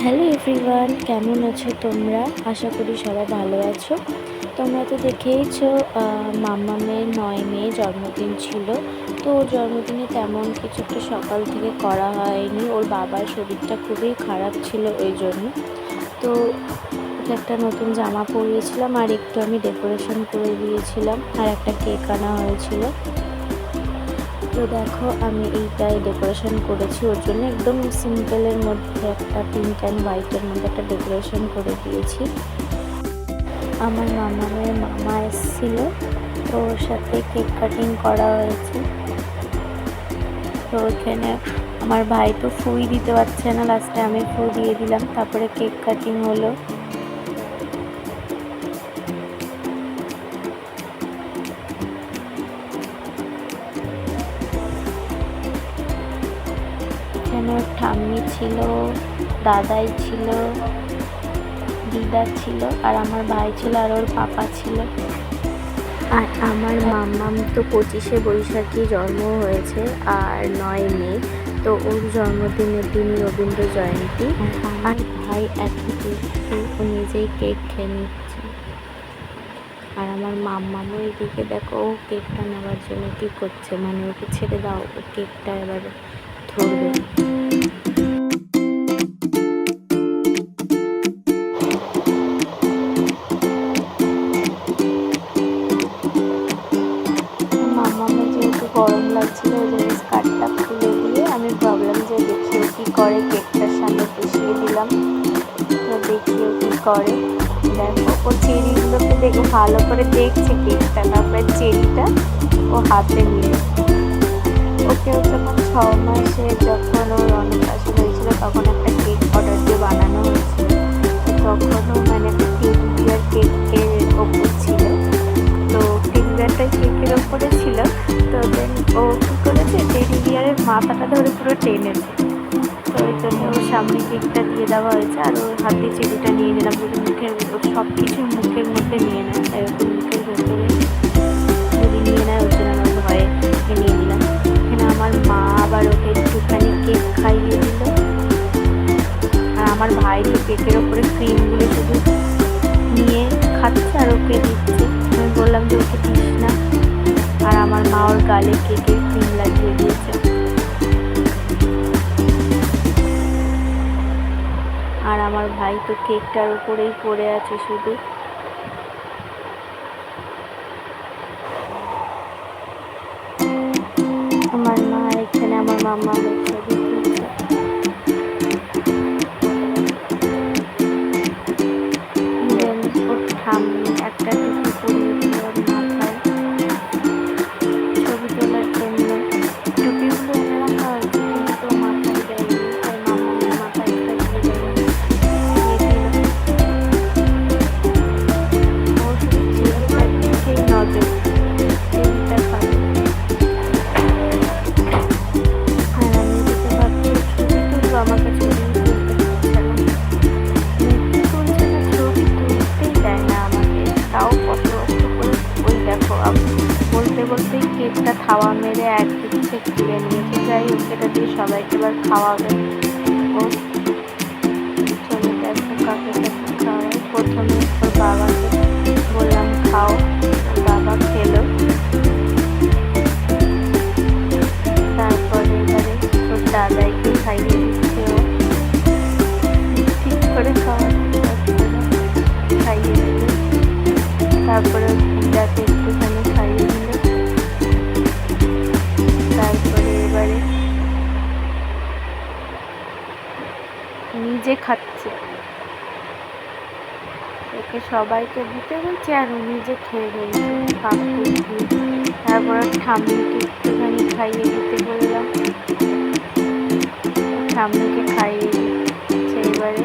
Hello everyone, কেমন আছো তোমরা? আশা করি সবাই ভালো আছো। তোমরা তো দেখেইছো মাম্মামের 9 মে জন্মদিন ছিল। তো ওর জন্মদিনে তেমন কিছু একটা সকাল থেকে করা হয়নি। ওর বাবার শরীরটা খুবই খারাপ ছিল ওই জন্য। তো ওকে একটা নতুন জামা পরিয়েছিলাম আর একটু আমি ডেকোরেশন করে দিয়েছিলাম আর একটা কেক আনা হয়েছিল। তো দেখো আমি এইটাই ডেকোরেশন করেছি ওর জন্য, একদম সিম্পলের মধ্যে একটা পিঙ্ক অ্যান্ড হোয়াইটের মধ্যে একটা ডেকোরেশন করে দিয়েছি। আমার মামামের মামা এসেছিল, তো ওর সাথে কেক কাটিং করা হয়েছে। তো ওখানে আমার ভাই তো ফুই দিতে পারছে না, লাস্টে আমি ফু দিয়ে দিলাম, তারপরে কেক কাটিং হলো। এখানে ওর ঠাম্মি ছিল, দাদাই ছিল, দিদা ছিল আর আমার ভাই ছিল আর ওর পাপা ছিল। আর আমার মাম্মাম তো 25শে বৈশাখে জন্ম হয়েছে আর 9 মে, তো ওর জন্মদিনের দিনই রবীন্দ্র জয়ন্তী। আর ভাই একটু ও নিজেই কেক খেয়ে নিচ্ছে। আর আমার মাম্মামও এদিকে দেখো, ও কেকটা নেওয়ার জন্য কী করছে, মানে ওকে ছেড়ে দাও, ও কেকটা এবার ধরবে। মামামের যেহেতু গরম লাগছিল ওই জন্য স্কার্টটা খুলে দিয়ে আমি ভাবলাম যে দেখিও কী করে, কেকটার সামনে বসিয়ে দিলাম। তো দেখিও কী করে। দেখো ও চেরিগুলোকে দেখো ভালো করে দেখছে কেকটা, তারপরে চেরিটা ও হাতে নিল। ওকে যখন 6 মাসে যখন ওর অন্নপ্রাশন হয়েছিল তখন একটা কেক অর্ডার দিয়ে বানানো হয়েছিল। তখনও মানে একটা টিউবিয়ার কেকের ওপর ছিল, তো টেডি কেকের ওপরে ছিল। তো দেন ও কী করেছে, টেডি বিয়ারের মাথাটা ধরে পুরো টেনেছে। তো ওই জন্য ওর সামনে কেকটা দিয়ে দেওয়া হয়েছে আর ওর হাতে চেরিটা নিয়ে নিলাম, যদি মুখের সব কিছু মুখের মধ্যে নিয়ে নেয়, এরকম মুখের ভেতরে যদি নিয়ে নেয় ওর জন্য আমার ভয়ে নিয়ে নিলাম। এখানে আমার মা আবার ওকে একটুখানি কেক খাইয়ে দিল। আর আমার ভাই তো কেকের ওপরে ক্রিমগুলো শুধু নিয়ে খাচ্ছে আর ওকে দিচ্ছে। আমি বললাম যে ওকে দিস না, আর আমার মা ওর গালে কেকের ক্রিম লাগিয়ে দিয়েছে। আর আমার ভাই তো কেকটার উপরেই পড়ে আছে শুধু। আমার মা এখানে আমার মামা ছবি তুলছে। ওর ঠাম্মি একটা টুপি পরিয়ে দিল ওর মাথায় ছবি তোলার জন্য। টুপিগুলো এনে রাখা হয়েছে কিন্তু মাথায় দেয়নি, তাই মামার মাথায় একটা দিয়ে দিল। ও শুধু চেরিটার দিকেই নজর, চেরিটা খাবে। আর আমি যেতে ভাবছি ছবি তুলবো, আমাকে ছবি তুলতে দিচ্ছে না, মুখে তুলছে না, ছবি তুলতেই দেয় না আমাকে। তাও কত কষ্ট করে ওই দেখো বলতে বলতেই কেকটা খাওয়া মেরে একদিক থেকে তুলে নিয়েছে। যাই হোক, এটা দিয়ে সবাইকে এবার খাওয়াবে। ও চলে দেখো কাকে কাকে খাওয়ায়। প্রথমে ওর বাবাকে বললাম খাও, বাবা খেলো। তারপরে এবারে ওর দাদাইকে খাইয়ে দিচ্ছে, ও ঠিক করে খাইয়ে দিল। তারপরে দিদাকে একটুখানি খাইয়ে দিল। তারপরে এবারে নিজে খাচ্ছে, ওকে সবাইকে দিতে বলছে আর ও নিজে খেয়ে ফেলছে কাকু। তারপরে ঠাম্মিকে একটুখানি খাইয়ে দিতে বললাম, ঠাম্মিকে খাইয়ে দিচ্ছে। এবারে